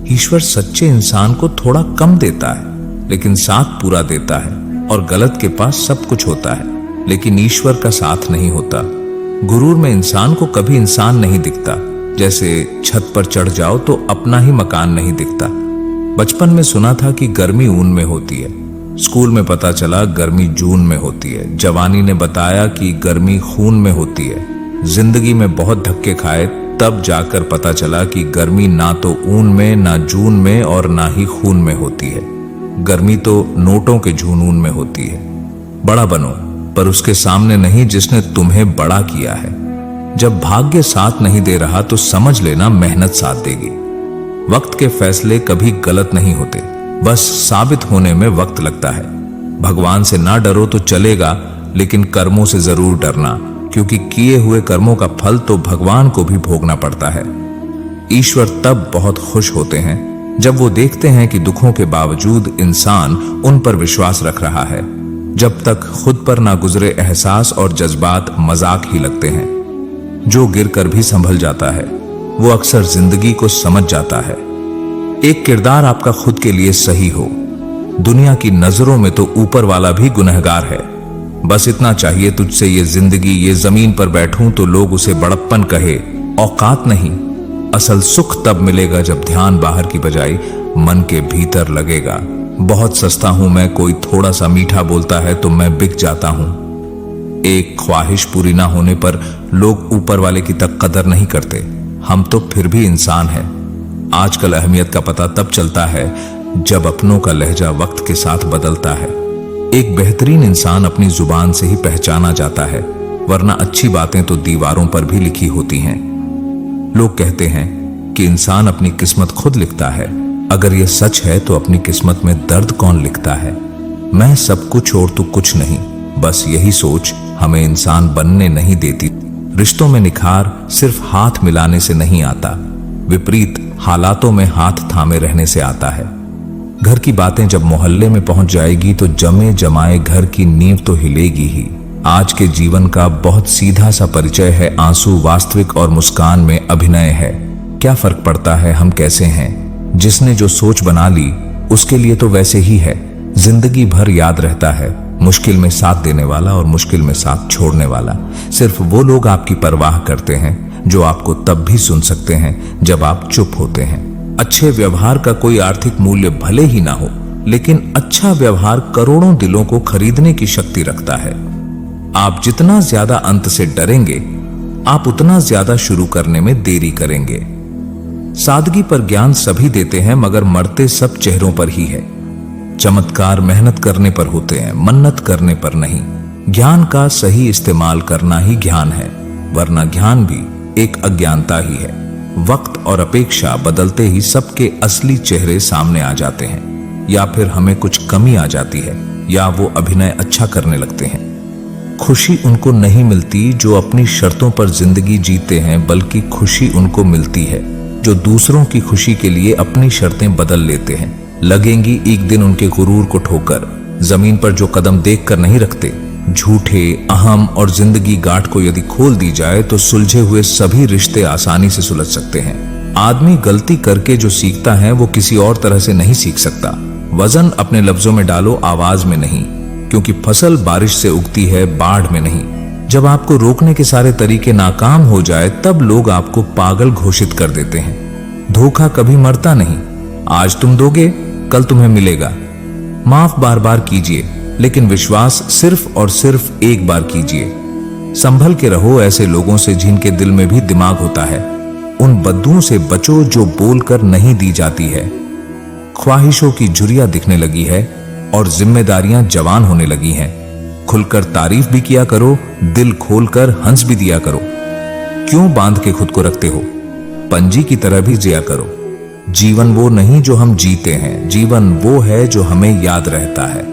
ईश्वर सच्चे इंसान को थोड़ा कम देता है लेकिन साथ पूरा देता है, और गलत के पास सब कुछ होता है लेकिन ईश्वर का साथ नहीं होता। गुरूर में इंसान को कभी इंसान नहीं दिखता। जैसे छत पर चढ़ जाओ तो अपना ही मकान नहीं दिखता। बचपन में सुना था कि गर्मी ऊन में होती है, स्कूल में पता चला गर्मी जून में होती है, जवानी ने बताया कि गर्मी खून में होती है, जिंदगी में बहुत धक्के खाए तब जाकर पता चला कि गर्मी ना तो ऊन में, ना जून में और ना ही खून में होती है। गर्मी तो नोटों के झुनून में होती है। बड़ा बनो पर उसके सामने नहीं जिसने तुम्हें बड़ा किया है। जब भाग्य साथ नहीं दे रहा तो समझ लेना मेहनत साथ देगी। वक्त के फैसले कभी गलत नहीं होते, बस साबित होने में वक्त लगता है। भगवान से ना डरो तो चलेगा, लेकिन कर्मों से जरूर डरना, क्योंकि किए हुए कर्मों का फल तो भगवान को भी भोगना पड़ता है। ईश्वर तब बहुत खुश होते हैं जब वो देखते हैं कि दुखों के बावजूद इंसान उन पर विश्वास रख रहा है। जब तक खुद पर ना गुजरे एहसास और जज्बात मजाक ही लगते हैं। जो गिरकर भी संभल जाता है वो अक्सर जिंदगी को समझ जाता है। एक किरदार आपका खुद के लिए सही हो, दुनिया की नजरों में तो ऊपर वाला भी गुनहगार है। बस इतना चाहिए तुझसे, ये जिंदगी ये जमीन पर बैठूं तो लोग उसे बड़प्पन कहे, औकात नहीं। असल सुख तब मिलेगा जब ध्यान बाहर की बजाय मन के भीतर लगेगा। बहुत सस्ता हूं मैं, कोई थोड़ा सा मीठा बोलता है तो मैं बिक जाता हूं। एक ख्वाहिश पूरी ना होने पर लोग ऊपर वाले की तक कदर नहीं करते। हम तो फिर भी इंसान हैं। आजकल अहमियत का पता तब चलता है जब अपनों का लहजा वक्त के साथ बदलता है। एक बेहतरीन इंसान अपनी जुबान से ही पहचाना जाता है, वरना अच्छी बातें तो दीवारों पर भी लिखी होती हैं। लोग कहते हैं कि इंसान अपनी किस्मत खुद लिखता है। अगर यह सच है तो अपनी किस्मत में दर्द कौन लिखता है? मैं सब कुछ और तू कुछ नहीं, बस यही सोच हमें इंसान बनने नहीं देती। रिश्तों में निखार सिर्फ हाथ मिलाने से नहीं आता, विपरीत हालातों में हाथ थामे रहने से आता है। घर की बातें जब मोहल्ले में पहुंच जाएगी तो जमे जमाए घर की नींव तो हिलेगी ही। आज के जीवन का बहुत सीधा सा परिचय है आंसू वास्तविक और मुस्कान में अभिनय है। क्या फर्क पड़ता है हम कैसे हैं? जिसने जो सोच बना ली उसके लिए तो वैसे ही है। जिंदगी भर याद रहता है मुश्किल में साथ देने वाला और मुश्किल में साथ छोड़ने वाला। सिर्फ वो लोग आपकी परवाह करते हैं जो आपको तब भी सुन सकते हैं जब आप चुप होते हैं। अच्छे व्यवहार का कोई आर्थिक मूल्य भले ही ना हो, लेकिन अच्छा व्यवहार करोड़ों दिलों को खरीदने की शक्ति रखता है। आप जितना ज्यादा अंत से डरेंगे, आप उतना ज्यादा शुरू करने में देरी करेंगे। सादगी पर ज्ञान सभी देते हैं, मगर मरते सब चेहरों पर ही है। चमत्कार मेहनत करने पर होते हैं, मन्नत करने पर नहीं। ज्ञान का सही इस्तेमाल करना ही ज्ञान है, वरना ज्ञान भी एक अज्ञानता ही है। वक्त और अपेक्षा बदलते ही सबके असली चेहरे सामने आ जाते हैं। या फिर हमें कुछ कमी आ जाती है, या वो अभिनय अच्छा करने लगते हैं। खुशी उनको नहीं मिलती जो अपनी शर्तों पर जिंदगी जीते हैं, बल्कि खुशी उनको मिलती है जो दूसरों की खुशी के लिए अपनी शर्तें बदल लेते हैं। लगेंगी एक दिन उनके गुरूर को ठोकर। जमीन पर जो कदम देखकर नहीं रखते, झूठे, अहम और जिंदगी गांठ को यदि खोल दी जाए तो सुलझे हुए सभी रिश्ते आसानी से सुलझ सकते हैं। आदमी गलती करके जो सीखता है वो किसी और तरह से नहीं सीख सकता। वजन अपने लफ्जों में डालो, आवाज में नहीं, क्योंकि फसल बारिश से उगती है, बाढ़ में नहीं। जब आपको रोकने के सारे तरीके नाकाम हो जाए तब लोग आपको पागल घोषित कर देते हैं। धोखा कभी मरता नहीं। आज तुम दोगे, कल तुम्हें मिलेगा। माफ बार बार कीजिए, लेकिन विश्वास सिर्फ और सिर्फ एक बार कीजिए। संभल के रहो ऐसे लोगों से जिनके दिल में भी दिमाग होता है। उन बद्दुओं से बचो जो बोलकर नहीं दी जाती है। ख्वाहिशों की झुर्रियां दिखने लगी है और जिम्मेदारियां जवान होने लगी हैं। खुलकर तारीफ भी किया करो, दिल खोलकर हंस भी दिया करो। क्यों बांध के खुद को रखते हो? पंजी की तरह भी जिया करो। जीवन वो नहीं जो हम जीते हैं, जीवन वो है जो हमें याद रहता है।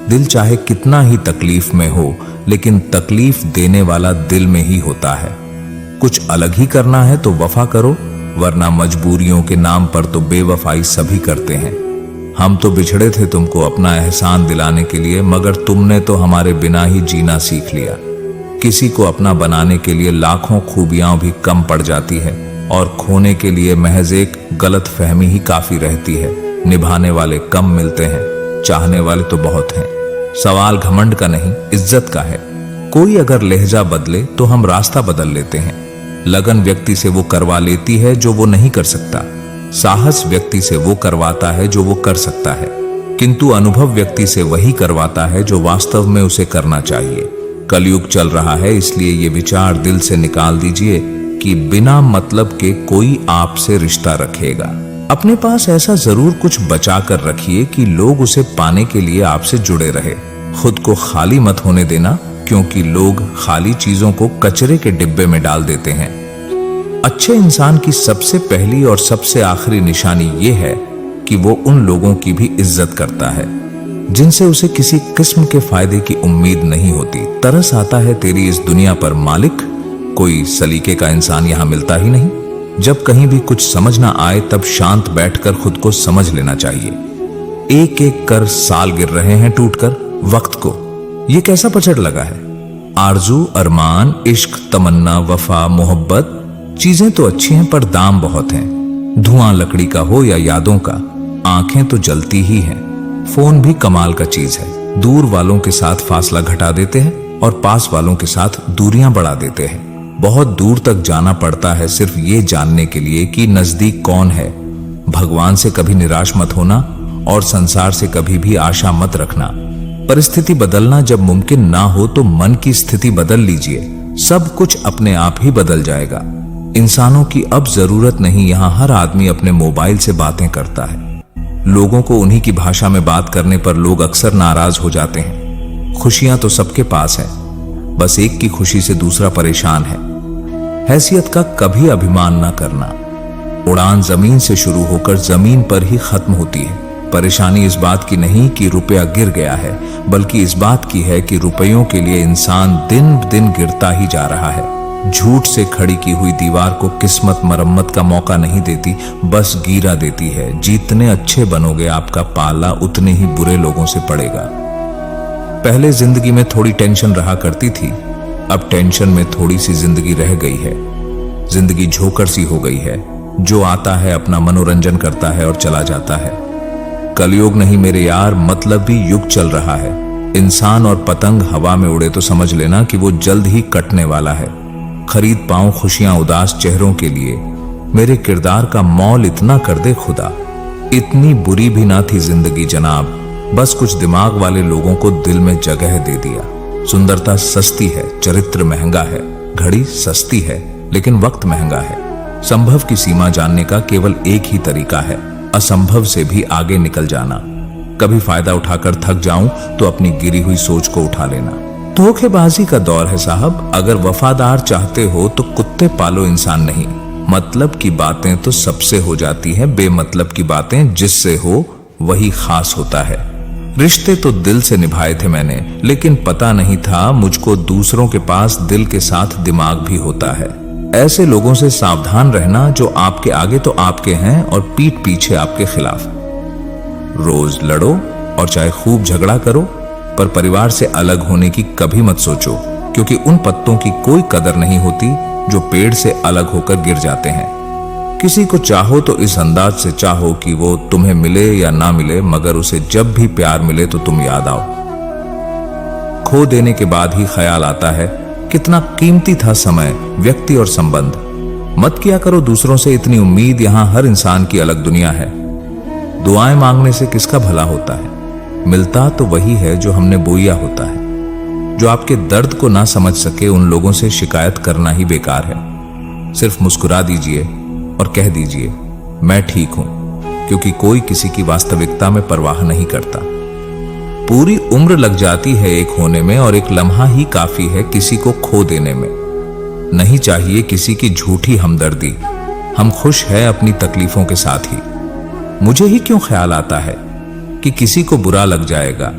दिल चाहे कितना ही तकलीफ में हो, लेकिन तकलीफ देने वाला दिल में ही होता है। कुछ अलग ही करना है तो वफा करो, वरना मजबूरियों के नाम पर तो बेवफाई सभी करते हैं। हम तो बिछड़े थे तुमको अपना एहसान दिलाने के लिए, मगर तुमने तो हमारे बिना ही जीना सीख लिया। किसी को अपना बनाने के लिए लाखों खूबियां भी कम पड़ जाती है। और खोने के लिए महज एक गलत फहमी ही काफी रहती है। निभाने वाले कम मिलते हैं, चाहने वाले तो बहुत हैं। सवाल घमंड का नहीं, इज्जत का है। कोई अगर लहजा बदले तो हम रास्ता बदल लेते हैं। लगन व्यक्ति से वो करवा लेती है जो वो नहीं कर सकता। साहस व्यक्ति से वो करवाता है जो वो कर सकता है, किंतु अनुभव व्यक्ति से वही करवाता है जो वास्तव में उसे करना चाहिए। कलयुग चल रहा है, इसलिए ये विचार दिल से निकाल दीजिए कि बिना मतलब के कोई आपसे रिश्ता रखेगा। अपने पास ऐसा जरूर कुछ बचा कर रखिए कि लोग उसे पाने के लिए आपसे जुड़े रहे। खुद को खाली मत होने देना, क्योंकि लोग खाली चीजों को कचरे के डिब्बे में डाल देते हैं। अच्छे इंसान की सबसे पहली और सबसे आखिरी निशानी यह है कि वो उन लोगों की भी इज्जत करता है जिनसे उसे किसी किस्म के फायदे की उम्मीद नहीं होती। तरस आता है तेरी इस दुनिया पर मालिक, कोई सलीके का इंसान यहां मिलता ही नहीं। जब कहीं भी कुछ समझ ना आए तब शांत बैठकर खुद को समझ लेना चाहिए। एक एक कर साल गिर रहे हैं टूटकर वक्त को। ये कैसा पचड़ लगा है। आरजू, अरमान, इश्क, तमन्ना, वफा, मोहब्बत चीजें तो अच्छी हैं पर दाम बहुत हैं। धुआं लकड़ी का हो या यादों का, आंखें तो जलती ही हैं। फोन भी कमाल का चीज है। दूर वालों के साथ फासला घटा देते हैं और पास वालों के साथ दूरियां बढ़ा देते हैं। बहुत दूर तक जाना पड़ता है सिर्फ ये जानने के लिए कि नजदीक कौन है। भगवान से कभी निराश मत होना और संसार से कभी भी आशा मत रखना। परिस्थिति बदलना जब मुमकिन ना हो तो मन की स्थिति बदल लीजिए, सब कुछ अपने आप ही बदल जाएगा। इंसानों की अब जरूरत नहीं, यहाँ हर आदमी अपने मोबाइल से बातें करता है। लोगों को उन्हीं की भाषा में बात करने पर लोग अक्सर नाराज हो जाते हैं। खुशियां तो सबके पास है, बस एक की खुशी से दूसरा परेशान है। हैसियत का कभी अभिमान ना करना। उड़ान जमीन से शुरू होकर जमीन पर ही खत्म होती है। परेशानी इस बात की नहीं कि रुपया गिर गया है, बल्कि इस बात की है कि रुपयों के लिए इंसान दिन दिन गिरता ही जा रहा है। झूठ से खड़ी की हुई दीवार को किस्मत मरम्मत का मौका नहीं देती, बस गिरा देती है। जितने अच्छे बनोगे आपका पाला उतने ही बुरे लोगों से पड़ेगा। पहले जिंदगी में थोड़ी टेंशन रहा करती थी, अब टेंशन में थोड़ी सी जिंदगी रह गई है। जिंदगी झोकर सी हो गई है, जो आता है अपना मनोरंजन करता है और चला जाता है। कलयुग नहीं मेरे यार, मतलबी युग चल रहा है। इंसान और पतंग हवा में उड़े तो समझ लेना कि वो जल्द ही कटने वाला है। खरीद पाऊं खुशियां उदास चेहरों के लिए, मेरे किरदार का मौल इतना कर दे खुदा। इतनी बुरी भी ना थी जिंदगी जनाब, बस कुछ दिमाग वाले लोगों को दिल में जगह दे दिया। सुंदरता सस्ती है, चरित्र महंगा है, घड़ी सस्ती है लेकिन वक्त महंगा है। संभव की सीमा जानने का केवल एक ही तरीका है, असंभव से भी आगे निकल जाना। कभी फायदा उठाकर थक जाऊं तो अपनी गिरी हुई सोच को उठा लेना। धोखेबाजी का दौर है साहब, अगर वफादार चाहते हो तो कुत्ते पालो, इंसान नहीं। मतलब की बातें तो सबसे हो जाती हैं, बेमतलब की बातें जिससे हो वही खास होता है। रिश्ते तो दिल से निभाए थे मैंने, लेकिन पता नहीं था मुझको दूसरों के पास दिल के साथ दिमाग भी होता है। ऐसे लोगों से सावधान रहना जो आपके आगे तो आपके हैं और पीठ पीछे आपके खिलाफ। रोज लड़ो और चाहे खूब झगड़ा करो, पर परिवार से अलग होने की कभी मत सोचो, क्योंकि उन पत्तों की कोई कदर नहीं होती जो पेड़ से अलग होकर गिर जाते हैं। किसी को चाहो तो इस अंदाज से चाहो कि वो तुम्हें मिले या ना मिले, मगर उसे जब भी प्यार मिले तो तुम याद आओ। खो देने के बाद ही ख्याल आता है कितना कीमती था समय, व्यक्ति और संबंध। मत किया करो दूसरों से इतनी उम्मीद, यहां हर इंसान की अलग दुनिया है। दुआएं मांगने से किसका भला होता है? मिलता तो वही है जो हमने बोया होता है। जो आपके दर्द को ना समझ सके उन लोगों से शिकायत करना ही बेकार है। सिर्फ मुस्कुरा दीजिए और कह दीजिए मैं ठीक हूं, क्योंकि कोई किसी की वास्तविकता में परवाह नहीं करता। पूरी उम्र लग जाती है एक होने में और एक लम्हा ही काफी है किसी को खो देने में। नहीं चाहिए किसी की झूठी हमदर्दी, हम खुश हैं अपनी तकलीफों के साथ ही। मुझे ही क्यों ख्याल आता है कि किसी को बुरा लग जाएगा?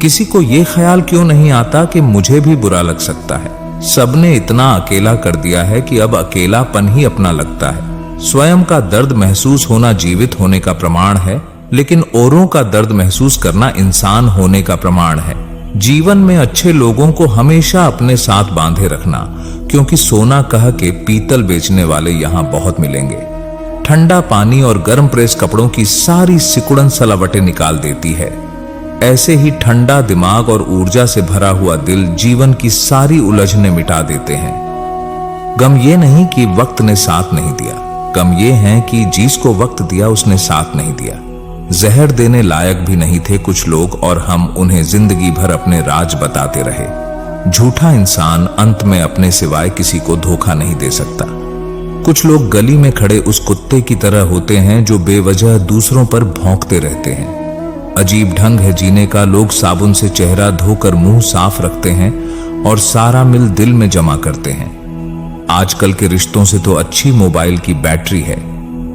किसी को यह ख्याल क्यों नहीं आता कि मुझे भी बुरा लग सकता है? सबने इतना अकेला कर दिया है कि अब अकेलापन ही अपना लगता है। स्वयं का दर्द महसूस होना जीवित होने का प्रमाण है, लेकिन औरों का दर्द महसूस करना इंसान होने का प्रमाण है। जीवन में अच्छे लोगों को हमेशा अपने साथ बांधे रखना, क्योंकि सोना कह के पीतल बेचने वाले यहां बहुत मिलेंगे। ठंडा पानी और गर्म प्रेस कपड़ों की सारी सिकुड़न सलावटें निकाल देती है। ऐसे ही ठंडा दिमाग और ऊर्जा से भरा हुआ दिल जीवन की सारी उलझनें मिटा देते हैं। गम ये नहीं कि वक्त ने साथ नहीं दिया, गम ये है कि जिसको वक्त दिया उसने साथ नहीं दिया। जहर देने लायक भी नहीं थे कुछ लोग और हम उन्हें जिंदगी भर अपने राज बताते रहे। झूठा इंसान अंत में अपने सिवाय किसी को धोखा नहीं दे सकता। कुछ लोग गली में खड़े उस कुत्ते की तरह होते हैं जो बेवजह दूसरों पर भौंकते रहते हैं। अजीब ढंग है जीने का। लोग साबुन से चेहरा धोकर मुंह साफ रखते हैं और सारा मिल दिल में जमा करते हैं। आजकल के रिश्तों से तो अच्छी मोबाइल की बैटरी है,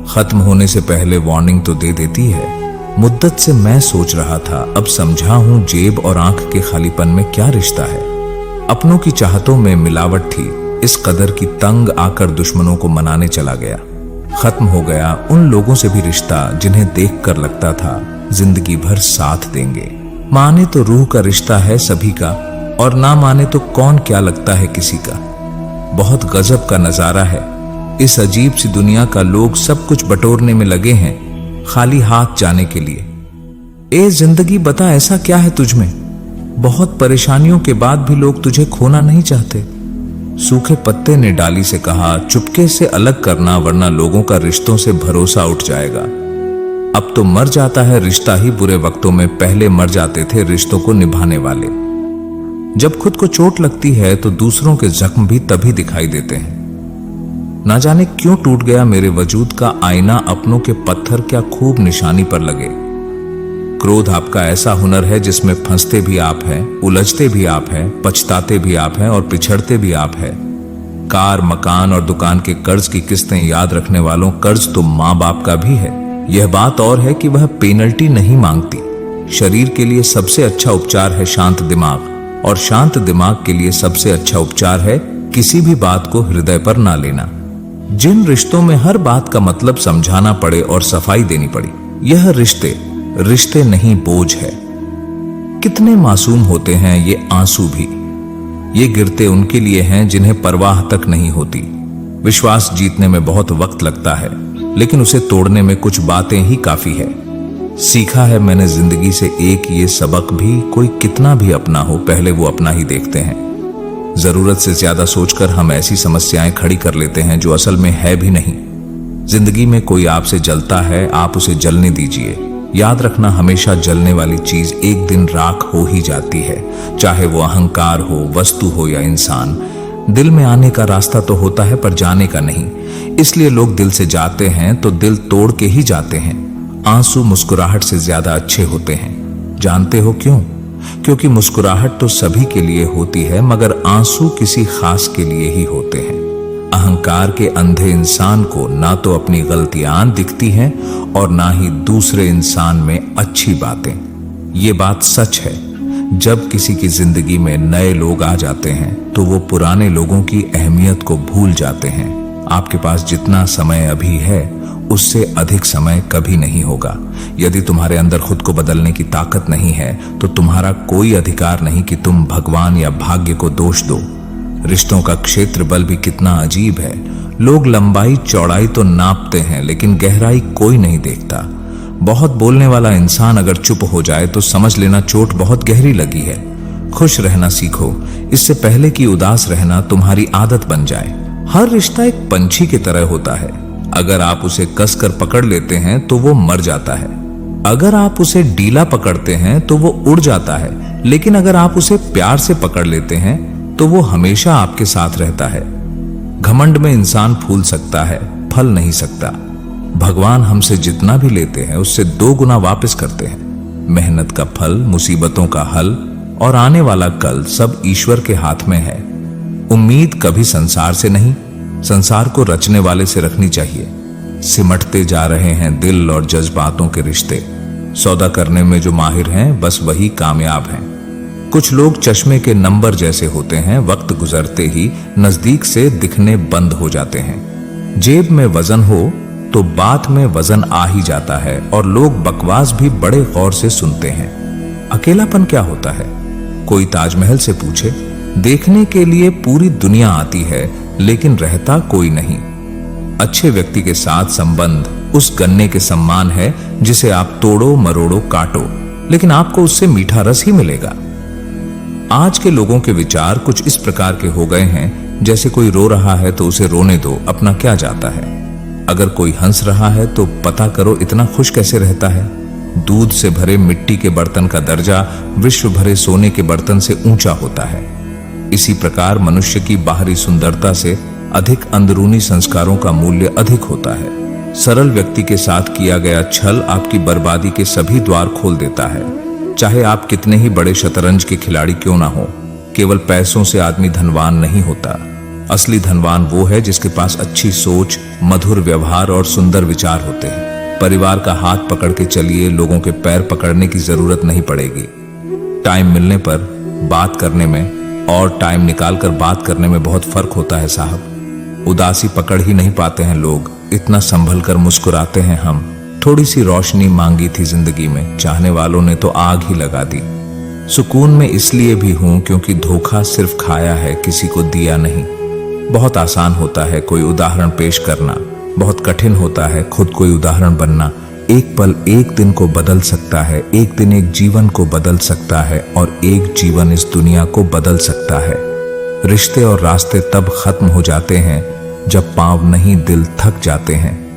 खत्म होने से पहले वार्निंग तो दे देती है। मुद्दत से मैं सोच रहा था, अब समझा हूं जेब और आंख के खालीपन में क्या रिश्ता है। अपनों की चाहतों में मिलावट थी, इस कदर की तंग आकर दुश्मनों को मनाने चला गया। खत्म हो गया उन लोगों से भी रिश्ता जिन्हें देखकर लगता था जिंदगी भर साथ देंगे। माने तो रूह का रिश्ता है सभी का, और ना माने तो कौन क्या लगता है किसी का। बहुत गजब का नजारा है इस अजीब सी दुनिया का। लोग सब कुछ बटोरने में लगे हैं, खाली हाथ जाने के लिए। ए जिंदगी बता ऐसा क्या है तुझमें? बहुत परेशानियों के बाद भी लोग तुझे खोना नहीं चाहते। सूखे पत्ते ने डाली से कहा, चुपके से अलग करना वरना लोगों का रिश्तों से भरोसा उठ जाएगा। अब तो मर जाता है रिश्ता ही बुरे वक्तों में, पहले मर जाते थे रिश्तों को निभाने वाले। जब खुद को चोट लगती है तो दूसरों के जख्म भी तभी दिखाई देते हैं। ना जाने क्यों टूट गया मेरे वजूद का आईना, अपनों के पत्थर क्या खूब निशानी पर लगे। क्रोध आपका ऐसा हुनर है जिसमें फंसते भी आप हैं, उलझते भी आप हैं, पछताते भी आप हैं और पिछड़ते भी आप हैं। कार, मकान और दुकान के कर्ज की किस्तें याद रखने वालों, कर्ज तो माँ बाप का भी है। यह बात और है कि वह पेनल्टी नहीं मांगती। शरीर के लिए सबसे अच्छा उपचार है शांत दिमाग, और शांत दिमाग के लिए सबसे अच्छा उपचार है किसी भी बात को हृदय पर ना लेना। जिन रिश्तों में हर बात का मतलब समझाना पड़े और सफाई देनी पड़ी, यह रिश्ते नहीं बोझ है। कितने मासूम होते हैं ये आंसू भी। ये गिरते उनके लिए हैं जिन्हें परवाह तक नहीं होती। विश्वास जीतने में बहुत वक्त लगता है, लेकिन उसे तोड़ने में कुछ बातें ही काफी है। सीखा है मैंने जिंदगी से एक ये सबक भी, कोई कितना भी अपना हो पहले वो अपना ही देखते हैं। जरूरत से ज्यादा सोचकर हम ऐसी समस्याएं खड़ी कर लेते हैं जो असल में है भी नहीं। जिंदगी में कोई आपसे जलता है, आप उसे जलने दीजिए। याद रखना, हमेशा जलने वाली चीज एक दिन राख हो ही जाती है, चाहे वो अहंकार हो, वस्तु हो या इंसान। दिल में आने का रास्ता तो होता है पर जाने का नहीं। इसलिए लोग दिल से जाते हैं तो दिल तोड़ के ही जाते हैं। आंसू मुस्कुराहट से ज्यादा अच्छे होते हैं। जानते हो क्यों? क्योंकि मुस्कुराहट तो सभी के लिए होती है, मगर आंसू किसी खास के लिए ही होते हैं। अहंकार के अंधे इंसान को ना तो अपनी गलतियां दिखती हैं और ना ही दूसरे इंसान में अच्छी बातें। ये बात सच है, जब किसी की जिंदगी में नए लोग आ जाते हैं तो वो पुराने लोगों की अहमियत को भूल जाते हैं। आपके पास जितना समय अभी है उससे अधिक समय कभी नहीं होगा। यदि तुम्हारे अंदर खुद को बदलने की ताकत नहीं है तो तुम्हारा कोई अधिकार नहीं कि तुम भगवान या भाग्य को दोष दो। रिश्तों का क्षेत्र बल भी कितना अजीब है। लोग लंबाई चौड़ाई तो नापते हैं, लेकिन गहराई कोई नहीं देखता। बहुत बोलने वाला इंसान अगर चुप हो जाए तो समझ लेना चोट बहुत गहरी लगी है। खुश रहना सीखो, इससे पहले कि उदास रहना तुम्हारी आदत बन जाए। हर रिश्ता एक पंछी की तरह होता है। अगर आप उसे कसकर पकड़ लेते हैं तो वो मर जाता है। अगर आप उसे ढीला पकड़ते हैं तो वो उड़ जाता है, लेकिन अगर आप उसे प्यार से पकड़ लेते हैं तो वो हमेशा आपके साथ रहता है। घमंड में इंसान फूल सकता है, फल नहीं सकता। भगवान हमसे जितना भी लेते हैं उससे 2 गुना वापस करते हैं। मेहनत का फल, मुसीबतों का हल और आने वाला कल सब ईश्वर के हाथ में है। उम्मीद कभी संसार से नहीं, संसार को रचने वाले से रखनी चाहिए। सिमटते जा रहे हैं दिल और जज्बातों के रिश्ते। सौदा करने में जो माहिर हैं बस वही कामयाब हैं। कुछ लोग चश्मे के नंबर जैसे होते हैं, वक्त गुजरते ही नजदीक से दिखने बंद हो जाते हैं। जेब में वजन हो तो बात में वजन आ ही जाता है और लोग बकवास भी बड़े गौर से सुनते हैं। अकेलापन क्या होता है? कोई ताजमहल से पूछे, देखने के लिए पूरी दुनिया आती है लेकिन रहता कोई नहीं। अच्छे व्यक्ति के साथ संबंध उस गन्ने के सम्मान है जिसे आप तोड़ो मरोड़ो काटो, लेकिन आपको उससे मीठा रस ही मिलेगा। आज के लोगों के विचार कुछ इस प्रकार के हो गए हैं, जैसे कोई रो रहा है तो उसे रोने दो, अपना क्या जाता है। अगर कोई हंस रहा है तो पता करो इतना खुश कैसे रहता है। दूध से भरे मिट्टी के बर्तन का दर्जा विश्व भरे सोने के बर्तन से ऊंचा होता है। इसी प्रकार मनुष्य की बाहरी सुंदरता से अधिक अंदरूनी संस्कारों का मूल्य अधिक होता है। सरल व्यक्ति के साथ किया गया छल आपकी बर्बादी के सभी द्वार खोल देता है। चाहे आप कितने ही बड़े शतरंज के खिलाड़ी क्यों ना हो, केवल पैसों से आदमी धनवान नहीं होता। असली धनवान वो है जिसके पास अच्छी सोच, मधुर व्यवहार और सुंदर विचार होते हैं। परिवार का हाथ पकड़ के चलिए, लोगों के पैर पकड़ने की जरूरत नहीं पड़ेगी। टाइम मिलने पर बात करने में और टाइम निकालकर बात करने में बहुत फर्क होता है साहब। उदासी पकड़ ही नहीं पाते हैं लोग, इतना संभल कर मुस्कुराते हैं हम। थोड़ी सी रोशनी मांगी थी जिंदगी में, चाहने वालों ने तो आग ही लगा दी। सुकून में इसलिए भी हूं क्योंकि धोखा सिर्फ खाया है, किसी को दिया नहीं। बहुत आसान होता है कोई उदाहरण पेश करना, बहुत कठिन होता है खुद कोई उदाहरण बनना। एक पल एक दिन को बदल सकता है, एक दिन एक जीवन को बदल सकता है, और एक जीवन इस दुनिया को बदल सकता है। रिश्ते और रास्ते तब खत्म हो जाते हैं जब पांव नहीं दिल थक जाते हैं।